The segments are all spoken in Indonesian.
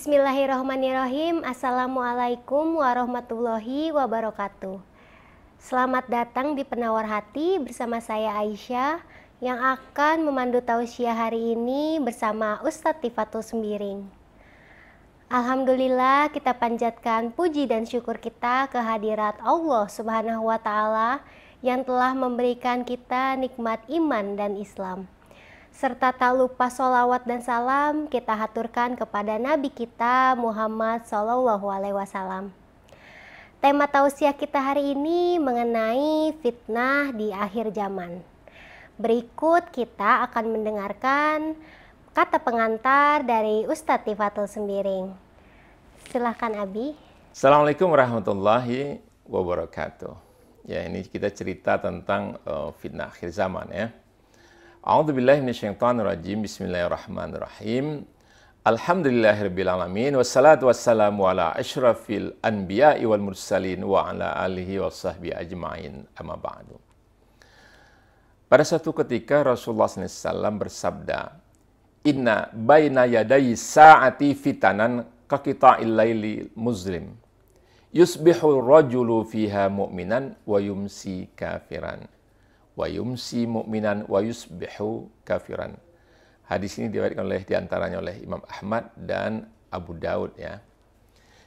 Bismillahirrahmanirrahim. Assalamualaikum warahmatullahi wabarakatuh. Selamat datang di Penawar Hati bersama saya Aisyah yang akan memandu tausiah hari ini bersama Ustadz Tifatul Sembiring. Alhamdulillah, kita panjatkan puji dan syukur kita kehadirat Allah Subhanahu wa Ta'ala yang telah memberikan kita nikmat iman dan Islam. Serta tak lupa sholawat dan salam kita haturkan kepada Nabi kita Muhammad SAW. Tema tausiah kita hari ini mengenai fitnah di akhir zaman. Berikut kita akan mendengarkan kata pengantar dari Ustadz Tifatul Sembiring. Silahkan Abi. Assalamualaikum warahmatullahi wabarakatuh. Ya, ini kita cerita tentang fitnah akhir zaman ya. A'udzubillahi minasyaitonirrajim. Bismillahirrahmanirrahim. Alhamdulillahirabbil alamin wassalatu wassalamu ala asyrafil anbiya'i wal mursalin wa ala alihi washabbihi ajmain. Amma ba'du. Pada suatu ketika Rasulullah SAW bersabda, "Inna baina yadayi sa'ati fitanan kaqita'il laili muzlim. Yusbihu rajulu fiha mu'minan wa yumsi kafiran. Wa yumsi mu'minan wa yusbihu kafiran." Hadis ini diriwayatkan oleh diantaranya oleh Imam Ahmad dan Abu Daud ya.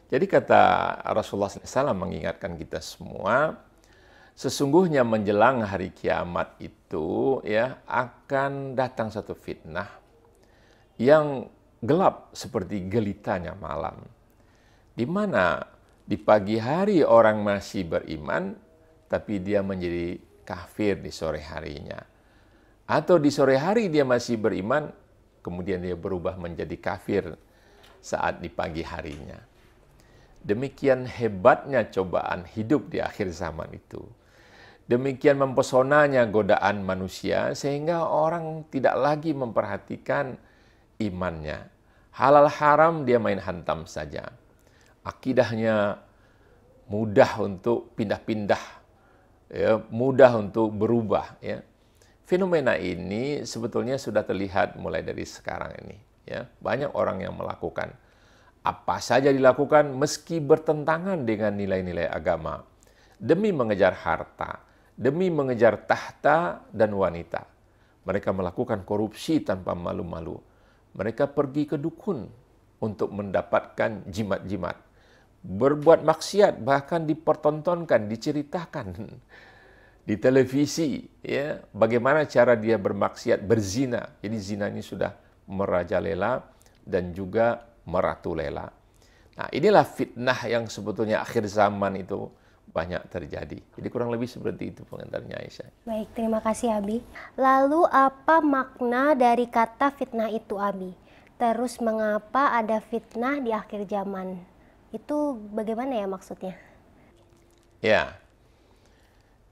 Jadi kata Rasulullah SAW mengingatkan kita semua, sesungguhnya menjelang hari kiamat itu ya akan datang satu fitnah yang gelap seperti gelitanya malam. Di mana di pagi hari orang masih beriman tapi dia menjadi kafir di sore harinya. Atau di sore hari dia masih beriman, kemudian dia berubah menjadi kafir saat di pagi harinya. Demikian hebatnya cobaan hidup di akhir zaman itu. Demikian mempesonanya godaan manusia sehingga orang tidak lagi memperhatikan imannya. Halal haram dia main hantam saja. Akidahnya mudah untuk pindah-pindah. Ya, mudah untuk berubah ya. Fenomena ini sebetulnya sudah terlihat mulai dari sekarang ini ya. Banyak orang yang melakukan apa saja dilakukan meski bertentangan dengan nilai-nilai agama demi mengejar harta, demi mengejar tahta dan wanita. Mereka melakukan korupsi tanpa malu-malu. Mereka pergi ke dukun untuk mendapatkan jimat-jimat. Berbuat maksiat bahkan dipertontonkan, diceritakan di televisi ya, bagaimana cara dia bermaksiat, berzina. Jadi zina ini sudah merajalela dan juga meratulela. Nah, inilah fitnah yang sebetulnya akhir zaman itu banyak terjadi. Jadi kurang lebih seperti itu pengantarnya Aisyah. Baik, terima kasih Abi. Lalu apa makna dari kata fitnah itu Abi? Terus mengapa ada fitnah di akhir zaman? Itu bagaimana ya maksudnya? Ya,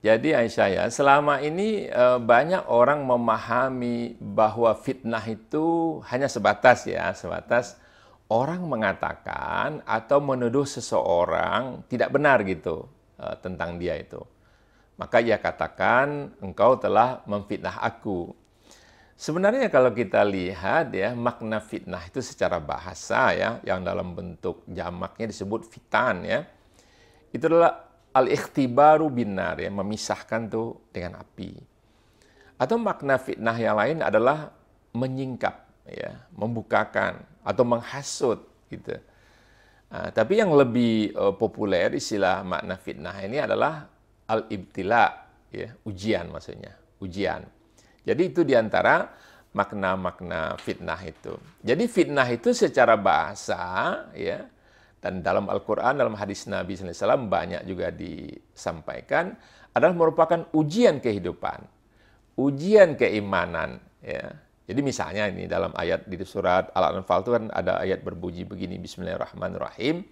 jadi Aisyah ya, selama ini banyak orang memahami bahwa fitnah itu hanya sebatas orang mengatakan atau menuduh seseorang tidak benar gitu tentang dia itu. Maka ia katakan, engkau telah memfitnah aku. Sebenarnya kalau kita lihat ya, makna fitnah itu secara bahasa ya, yang dalam bentuk jamaknya disebut fitan ya. Itu adalah al-ikhtibaru binar ya, memisahkan tuh dengan api. Atau makna fitnah yang lain adalah menyingkap ya, membukakan atau menghasut gitu. Nah, tapi yang lebih populer istilah makna fitnah ini adalah al-ibtila ya, ujian maksudnya, ujian. Jadi itu diantara makna-makna fitnah itu. Jadi fitnah itu secara bahasa ya, dan dalam Al-Quran, dalam hadis Nabi SAW banyak juga disampaikan, adalah merupakan ujian kehidupan, ujian keimanan. Ya. Jadi misalnya ini dalam ayat di surat Al-Anfal itu kan ada ayat berbunyi begini, Bismillahirrahmanirrahim.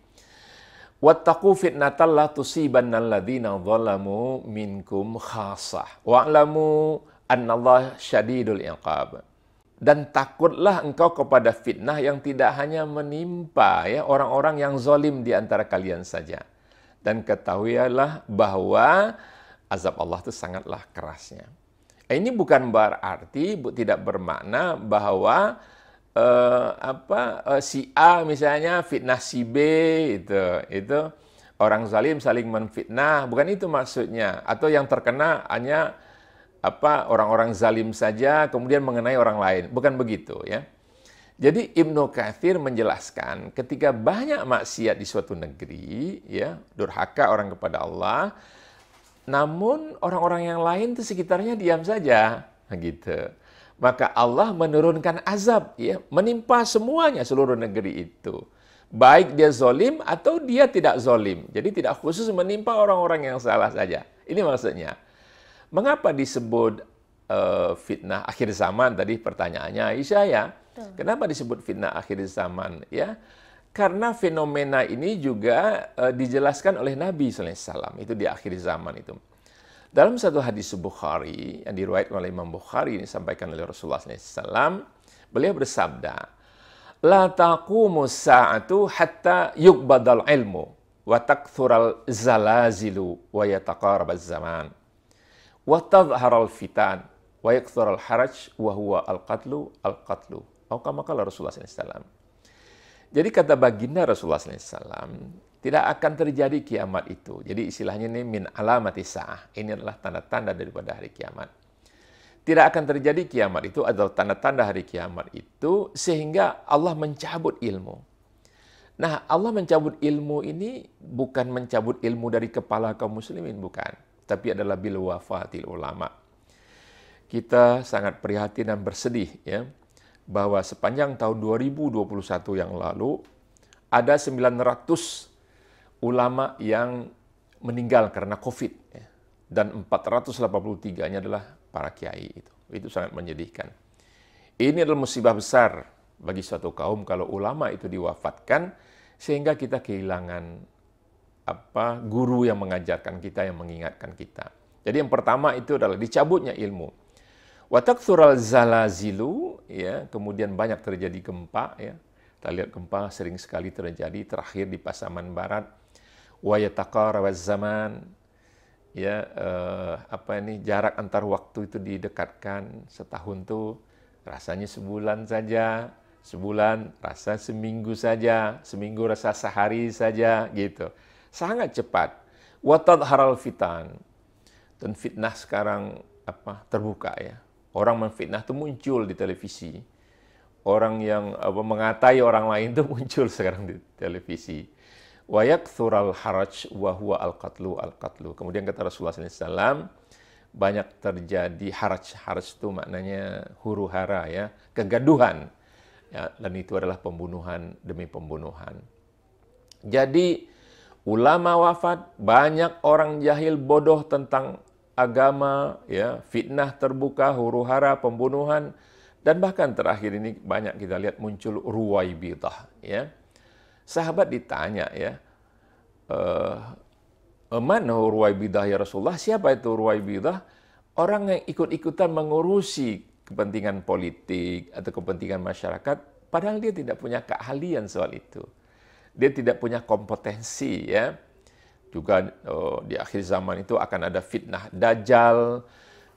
Wattaqu fitnatal la tusibannal ladzina zalamu minkum khassah wa'lamu annallahu syadidul iqab. Dan takutlah engkau kepada fitnah yang tidak hanya menimpa ya orang-orang yang zalim di antara kalian saja. Dan ketahuilah bahwa azab Allah itu sangatlah kerasnya. Ini bukan berarti tidak bermakna bahwa si A misalnya fitnah si B, itu orang zalim saling menfitnah, bukan itu maksudnya. Atau yang terkena hanya orang-orang zalim saja kemudian mengenai orang lain, bukan begitu ya. Jadi Ibnu Katsir menjelaskan ketika banyak maksiat di suatu negeri, ya, durhaka orang kepada Allah, namun orang-orang yang lain itu sekitarnya diam saja, gitu. Maka Allah menurunkan azab, ya, menimpa semuanya seluruh negeri itu. Baik dia zolim atau dia tidak zolim. Jadi tidak khusus menimpa orang-orang yang salah saja. Ini maksudnya. Mengapa disebut fitnah akhir zaman? Tadi pertanyaannya Aisyah ya. Kenapa disebut fitnah akhir zaman? Ya, karena fenomena ini juga dijelaskan oleh Nabi SAW. Itu di akhir zaman itu. Dalam satu hadis Bukhari yang diriwayatkan oleh Imam Bukhari, ini disampaikan oleh Rasulullah SAW, beliau bersabda, "La taqumu sa'atu hatta yuqbadal ilmu wa takthural zalazilu wa yataqarabaz zaman wa tadhharal fitan wa yakthural haraj wa huwa al-qatlu al-qatlu." Atau kama qala Rasulullah SAW. Jadi kata baginda Rasulullah SAW, tidak akan terjadi kiamat itu. Jadi istilahnya ini min alamati sa'ah. Ini adalah tanda-tanda daripada hari kiamat. Tidak akan terjadi kiamat itu adalah tanda-tanda hari kiamat itu sehingga Allah mencabut ilmu. Nah, Allah mencabut ilmu ini bukan mencabut ilmu dari kepala kaum muslimin, bukan. Tapi adalah bil wafatil ulama. Kita sangat prihatin dan bersedih ya, bahwa sepanjang tahun 2021 yang lalu ada 900 ulama yang meninggal karena COVID ya. Dan 483-nya adalah para kiai itu. Itu sangat menyedihkan. Ini adalah musibah besar bagi suatu kaum kalau ulama itu diwafatkan sehingga kita kehilangan guru yang mengajarkan kita, yang mengingatkan kita. Jadi yang pertama itu adalah dicabutnya ilmu. Wa takthural zalazilu, ya, kemudian banyak terjadi gempa ya. Kita lihat gempa sering sekali terjadi, terakhir di Pasaman Barat. Wa yataqarabaz zaman, ya, jarak antar waktu itu didekatkan. Setahun tuh rasanya sebulan saja, sebulan rasa seminggu saja, seminggu rasa sehari saja, gitu. Sangat cepat. Wa tadhharal fitan, dan fitnah sekarang terbuka ya. Orang memfitnah itu muncul di televisi. Orang yang mengatai orang lain itu muncul sekarang di televisi. Wa yakthural haraj wa huwa al-qatlu al-qatlu. Kemudian kata Rasulullah SAW, banyak terjadi haraj. Haraj itu maknanya huru-hara ya, kegaduhan. Ya, dan itu adalah pembunuhan demi pembunuhan. Jadi ulama wafat, banyak orang jahil bodoh tentang agama, ya, fitnah terbuka, huru-hara, pembunuhan, dan bahkan terakhir ini banyak kita lihat muncul Ruwaibidah, ya. Sahabat ditanya, ya, mana Ruwaibidah ya Rasulullah? Siapa itu Ruwaibidah? Orang yang ikut-ikutan mengurusi kepentingan politik atau kepentingan masyarakat, padahal dia tidak punya keahlian soal itu. Dia tidak punya kompetensi, ya. Juga di akhir zaman itu akan ada fitnah dajjal,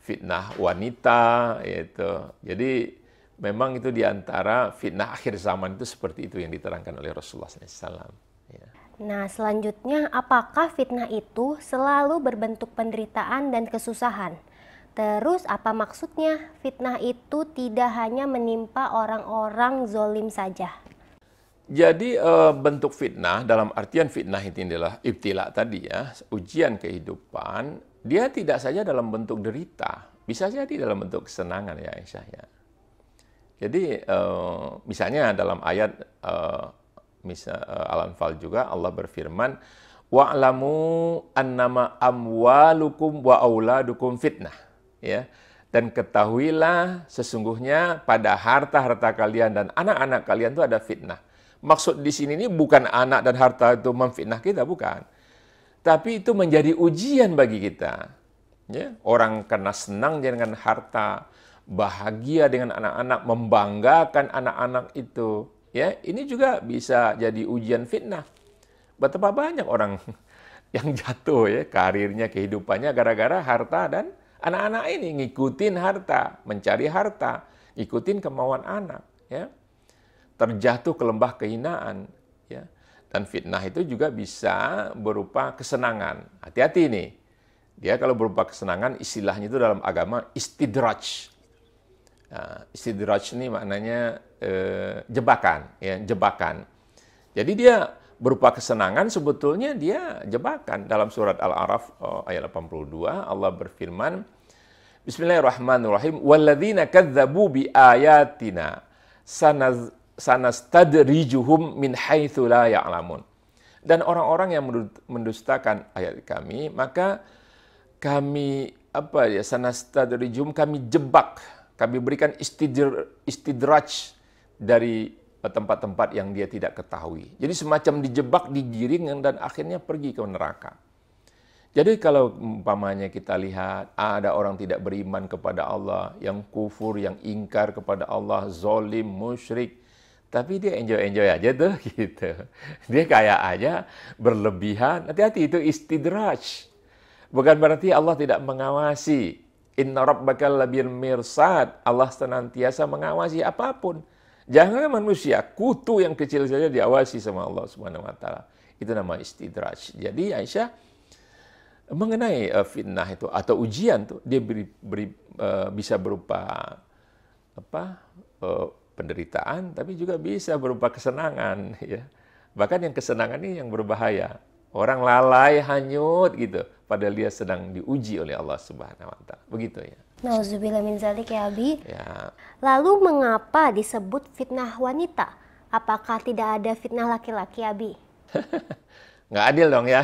fitnah wanita, gitu. Jadi memang itu diantara fitnah akhir zaman itu seperti itu yang diterangkan oleh Rasulullah SAW. Ya. Nah, selanjutnya, apakah fitnah itu selalu berbentuk penderitaan dan kesusahan? Terus apa maksudnya fitnah itu tidak hanya menimpa orang-orang zolim saja? Jadi bentuk fitnah dalam artian fitnah itu adalah ibtila tadi ya, ujian kehidupan, dia tidak saja dalam bentuk derita, bisa jadi dalam bentuk kesenangan ya Aisyah ya. Jadi misalnya dalam ayat Al-Anfal juga Allah berfirman, wa'lamu annama amwalukum wa auladukum fitnah, ya. Dan ketahuilah sesungguhnya pada harta-harta kalian dan anak-anak kalian itu ada fitnah. Maksud di sini ini bukan anak dan harta itu memfitnah kita, bukan. Tapi itu menjadi ujian bagi kita. Ya, orang karena senang dengan harta, bahagia dengan anak-anak, membanggakan anak-anak itu. Ya, ini juga bisa jadi ujian fitnah. Betapa banyak orang yang jatuh ya, karirnya, kehidupannya gara-gara harta dan anak-anak ini ngikutin harta, mencari harta, ngikutin kemauan anak. Ya. terjatuh ke lembah kehinaan. Ya. Dan fitnah itu juga bisa berupa kesenangan. Hati-hati nih. Dia kalau berupa kesenangan, istilahnya itu dalam agama istidraj. Nah, istidraj ini maknanya jebakan, ya, jebakan. Jadi dia berupa kesenangan, sebetulnya dia jebakan. Dalam surat Al-A'raf ayat 82, Allah berfirman, Bismillahirrahmanirrahim, walladzina kadzdzabu bi ayatina sanastadrijuhum min haitsu la ya'lamun. Dan orang-orang yang mendustakan ayat kami, maka kami sanastadrijuhum, kami jebak, kami berikan istidraj dari tempat-tempat yang dia tidak ketahui. Jadi semacam dijebak, digiring, dan akhirnya pergi ke neraka. Jadi kalau umpamanya kita lihat ada orang tidak beriman kepada Allah, yang kufur, yang ingkar kepada Allah, zolim, musyrik, tapi dia enjoy-enjoy aja tuh gitu. Dia kayak aja berlebihan. Hati-hati, itu istidraj. Bukan berarti Allah tidak mengawasi. Inna rabbaka labil mirsad. Allah senantiasa mengawasi apapun. Jangan manusia, kutu yang kecil saja diawasi sama Allah Subhanahu wa taala. Itu nama istidraj. Jadi Aisyah mengenai fitnah itu atau ujian tuh, dia bisa berupa penderitaan, tapi juga bisa berupa kesenangan, ya. Bahkan yang kesenangan ini yang berbahaya. Orang lalai, hanyut gitu, padahal dia sedang diuji oleh Allah Subhanahu wa taala. Begitu ya. Nauzubillah min zalik ya Abi. Ya. Lalu mengapa disebut fitnah wanita? Apakah tidak ada fitnah laki-laki, Abi? Nggak adil dong ya.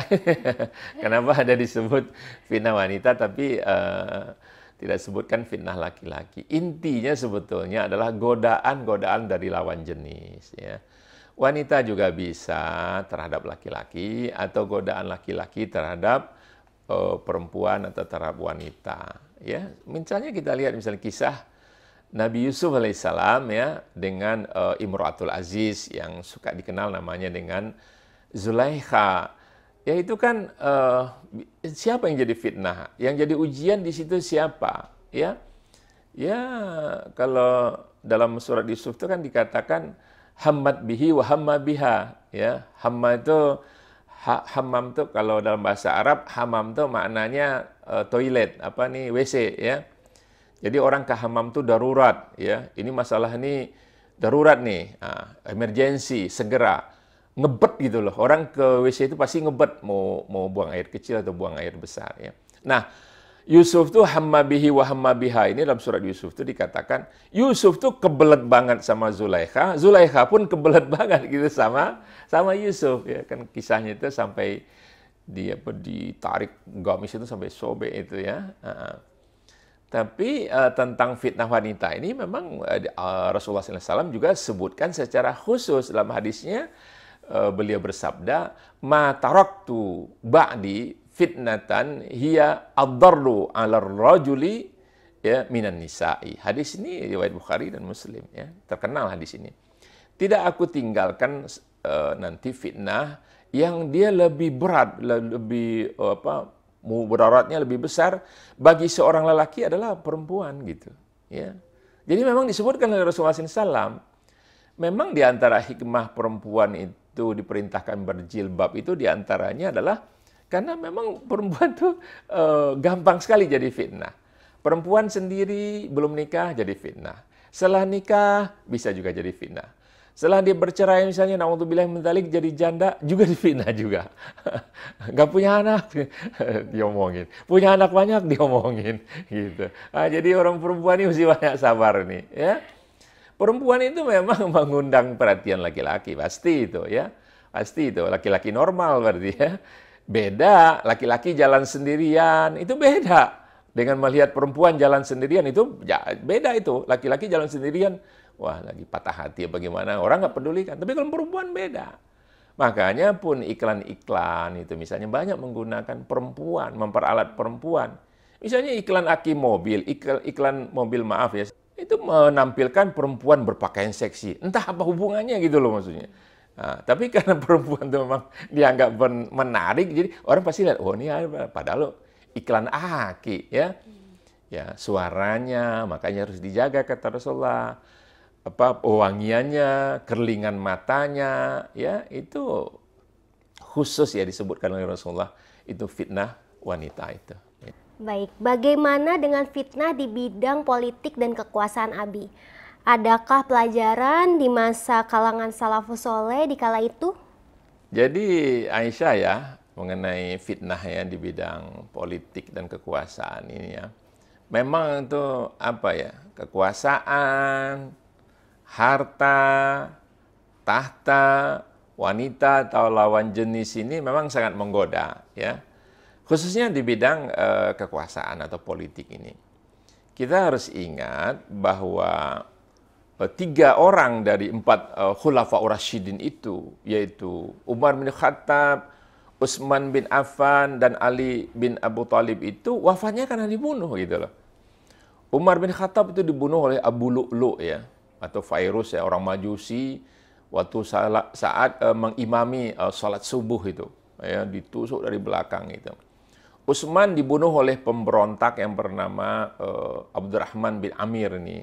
Kenapa ada disebut fitnah wanita tapi tidak sebutkan fitnah laki-laki? Intinya sebetulnya adalah godaan-godaan dari lawan jenis, ya. Wanita juga bisa terhadap laki-laki atau godaan laki-laki terhadap perempuan atau terhadap wanita. Ya, misalnya kita lihat misalnya kisah Nabi Yusuf alaihissalam, ya, dengan Imratul Aziz yang suka dikenal namanya dengan Zulaikha. Ya itu kan siapa yang jadi fitnah? Yang jadi ujian di situ siapa? Ya, ya kalau dalam surat Yusuf itu kan dikatakan hammat bihi wa hamma biha, ya. Hamma itu hammam itu kalau dalam bahasa Arab, hammam itu maknanya toilet, WC, ya. Jadi orang ke hammam itu darurat, ya. Ini masalah ini darurat nih, emergency, segera ngebet gitu loh. Orang ke WC itu pasti ngebet, mau buang air kecil atau buang air besar, ya. Nah, Yusuf tuh hamma bihi wa hamma biha, ini dalam surat Yusuf tuh dikatakan Yusuf tuh kebelet banget sama Zulaikha, Zulaikha pun kebelet banget gitu sama Yusuf, ya kan, kisahnya itu sampai ditarik gamis itu sampai sobek itu, ya. Tapi tentang fitnah wanita ini memang Rasulullah SAW juga sebutkan secara khusus dalam hadisnya. Beliau bersabda, ma taraktu ba'di fitnatan hiya ad-darru 'ala ar-rajuli, ya, minan nisa'i. Hadis ini riwayat Bukhari dan Muslim, ya. Terkenal hadis ini. Tidak aku tinggalkan nanti fitnah yang dia lebih berat, lebih mudaratnya lebih besar bagi seorang lelaki adalah perempuan gitu, ya. Jadi memang disebutkan oleh Rasulullah SAW, memang di antara hikmah perempuan itu diperintahkan berjilbab itu diantaranya adalah karena memang perempuan tuh gampang sekali jadi fitnah. Perempuan sendiri belum nikah jadi fitnah. Setelah nikah bisa juga jadi fitnah. Setelah dia bercerai misalnya, na'udzubillah min dzalik, jadi janda juga difitnah juga. Gak punya anak diomongin. Punya anak banyak diomongin gitu. Nah, jadi orang perempuan ini mesti banyak sabar nih, ya. Perempuan itu memang mengundang perhatian laki-laki, pasti itu, ya. Pasti itu, laki-laki normal berarti, ya. Beda, laki-laki jalan sendirian, itu beda. Dengan melihat perempuan jalan sendirian, itu beda itu. Laki-laki jalan sendirian, wah lagi patah hati bagaimana, orang nggak peduli kan. Tapi kalau perempuan beda. Makanya pun iklan-iklan itu misalnya banyak menggunakan perempuan, memperalat perempuan. Misalnya iklan aki mobil, iklan mobil maaf ya, itu menampilkan perempuan berpakaian seksi. Entah apa hubungannya gitu loh maksudnya. Nah, tapi karena perempuan itu memang dianggap menarik, jadi orang pasti lihat, oh ini apa? Padahal iklan aki, ya. Ya, suaranya makanya harus dijaga kata Rasulullah. apa wangiannya, kerlingan matanya, ya itu khusus ya disebutkan oleh Rasulullah, itu fitnah wanita itu. Baik, bagaimana dengan fitnah di bidang politik dan kekuasaan Abi? Adakah pelajaran di masa kalangan salafus soleh di kala itu? Jadi Aisyah ya mengenai fitnah ya di bidang politik dan kekuasaan ini ya. Memang itu apa ya? Kekuasaan, harta, tahta, wanita atau lawan jenis ini memang sangat menggoda ya. Khususnya di bidang kekuasaan atau politik ini. Kita harus ingat bahwa 3 orang dari 4 Khulafaur Rasyidin itu, yaitu Umar bin Khattab, Utsman bin Affan, dan Ali bin Abu Thalib itu wafatnya karena dibunuh gitu loh. Umar bin Khattab itu dibunuh oleh Abu Lu'lu' ya, atau Fairuz ya, orang Majusi, waktu saat mengimami salat subuh itu, ya, ditusuk dari belakang itu. Utsman dibunuh oleh pemberontak yang bernama Abdurrahman bin Amir ini,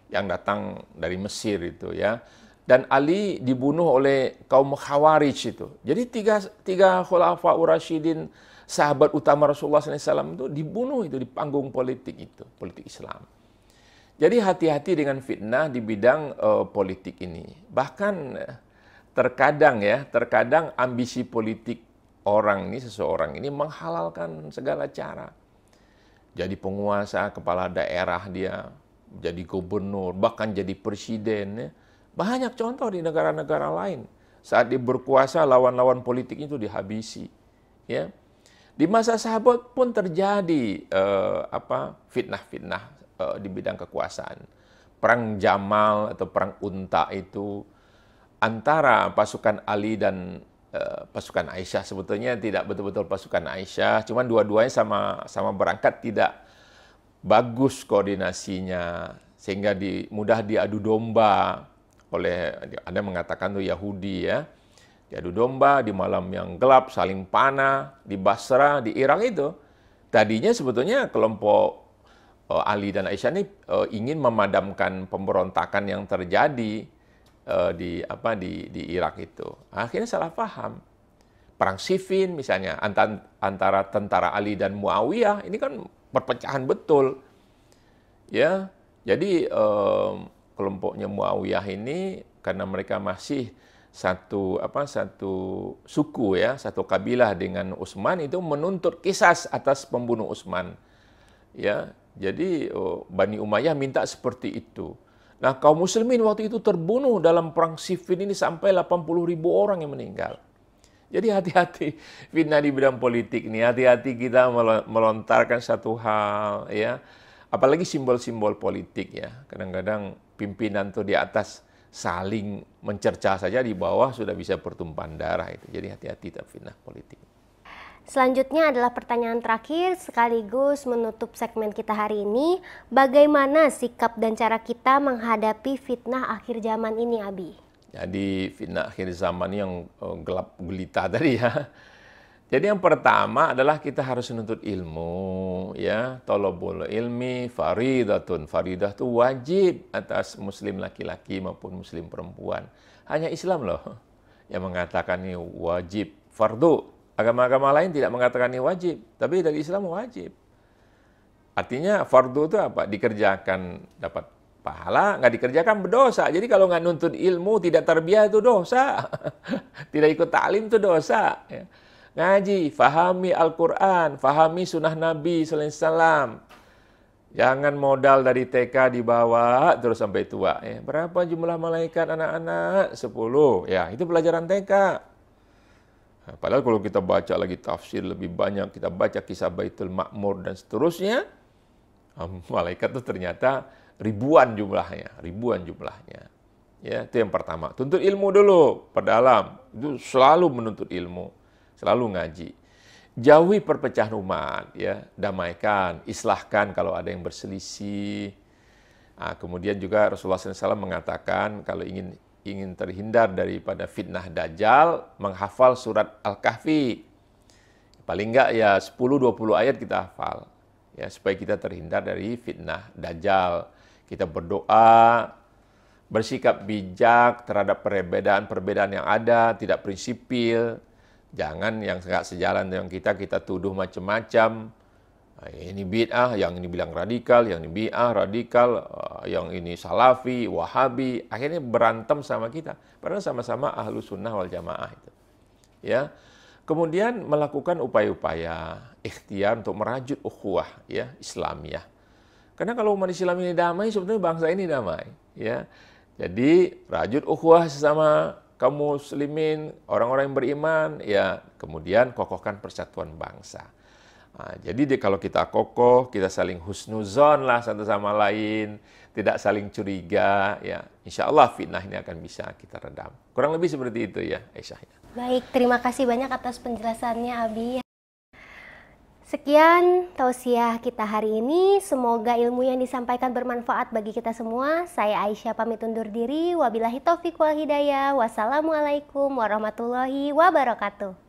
yang datang dari Mesir itu ya. Dan Ali dibunuh oleh kaum Khawarij itu. Jadi tiga Khulafaur Rasyidin, sahabat utama Rasulullah SAW itu dibunuh itu di panggung politik itu, politik Islam. Jadi hati-hati dengan fitnah di bidang politik ini. Bahkan terkadang ambisi politik seseorang ini menghalalkan segala cara. Jadi penguasa, kepala daerah dia, jadi gubernur, bahkan jadi presiden. Ya. Banyak contoh di negara-negara lain. Saat dia berkuasa, lawan-lawan politik itu dihabisi. Ya. Di masa sahabat pun terjadi fitnah-fitnah di bidang kekuasaan. Perang Jamal atau perang Unta itu antara pasukan Ali dan pasukan Aisyah. Sebetulnya tidak betul-betul pasukan Aisyah, cuman dua-duanya sama berangkat tidak bagus koordinasinya, sehingga mudah diadu domba oleh, ada mengatakan itu Yahudi ya, diadu domba di malam yang gelap, saling panah di Basra, di Irak itu. Tadinya sebetulnya kelompok Ali dan Aisyah ini ingin memadamkan pemberontakan yang terjadi di Irak itu. Akhirnya salah paham. Perang Siffin misalnya antara tentara Ali dan Muawiyah ini kan perpecahan betul. Ya. Jadi kelompoknya Muawiyah ini karena mereka masih satu suku ya, satu kabilah dengan Utsman, itu menuntut qisas atas pembunuh Utsman. Ya. Jadi Bani Umayyah minta seperti itu. Nah, kaum muslimin waktu itu terbunuh dalam perang Siffin ini sampai 80.000 orang yang meninggal. Jadi hati-hati fitnah di bidang politik ini, hati-hati kita melontarkan satu hal ya. Apalagi simbol-simbol politik ya. Kadang-kadang pimpinan tuh di atas saling mencerca saja, di bawah sudah bisa pertumpahan darah itu. Jadi hati-hati terhadap fitnah politik. Selanjutnya adalah pertanyaan terakhir sekaligus menutup segmen kita hari ini. Bagaimana sikap dan cara kita menghadapi fitnah akhir zaman ini, Abi? Jadi fitnah akhir zaman yang gelap gulita tadi ya. Jadi yang pertama adalah kita harus menuntut ilmu ya. Thalabul ilmi faridatun. Faridah itu wajib atas muslim laki-laki maupun muslim perempuan. Hanya Islam loh yang mengatakan ini wajib, fardu. Agama-agama lain tidak mengatakan ini wajib, tapi dari Islam wajib. Artinya fardu itu apa? Dikerjakan dapat pahala, nggak dikerjakan berdosa. Jadi kalau nggak nuntut ilmu, tidak tarbiyah itu dosa. Tidak ikut ta'lim itu dosa. Ya. Ngaji, fahami Al-Quran, fahami sunnah Nabi SAW. Jangan modal dari TK dibawa terus sampai tua. Ya. Berapa jumlah malaikat anak-anak? 10. Ya, itu pelajaran TK. Padahal kalau kita baca lagi tafsir lebih banyak, kita baca kisah Baitul Ma'mur dan seterusnya, malaikat itu ternyata ribuan jumlahnya. Ya, itu yang pertama. Tuntut ilmu dulu, perdalam. Itu selalu menuntut ilmu, selalu ngaji. Jauhi perpecahan umat, ya, damaikan, islahkan kalau ada yang berselisih. Nah, kemudian juga Rasulullah SAW mengatakan kalau ingin terhindar daripada fitnah Dajjal, menghafal surat Al-Kahfi. Paling enggak ya 10-20 ayat kita hafal. Ya, supaya kita terhindar dari fitnah Dajjal. Kita berdoa, bersikap bijak terhadap perbedaan-perbedaan yang ada, tidak prinsipil. Jangan yang nggak sejalan dengan kita tuduh macam-macam. Ini bid'ah, yang ini bilang radikal, yang ini bid'ah, radikal, yang ini salafi, wahabi. Akhirnya berantem sama kita. Padahal sama-sama ahlu sunnah wal jamaah itu. Ya. Kemudian melakukan upaya-upaya ikhtiar untuk merajut ukhuwah ya Islamiyah. Karena kalau umat Islam ini damai, sebetulnya bangsa ini damai. Ya. Jadi rajut ukhuwah sesama kaum muslimin, orang-orang yang beriman, ya kemudian kokohkan persatuan bangsa. Nah, jadi kalau kita kokoh, kita saling husnuzon lah satu sama lain, tidak saling curiga, ya insya Allah fitnah ini akan bisa kita redam. Kurang lebih seperti itu ya Aisyah. Baik, terima kasih banyak atas penjelasannya Abi. Sekian tausiah kita hari ini. Semoga ilmu yang disampaikan bermanfaat bagi kita semua. Saya Aisyah pamit undur diri. Wabillahi taufiq wal hidayah. Wassalamualaikum warahmatullahi wabarakatuh.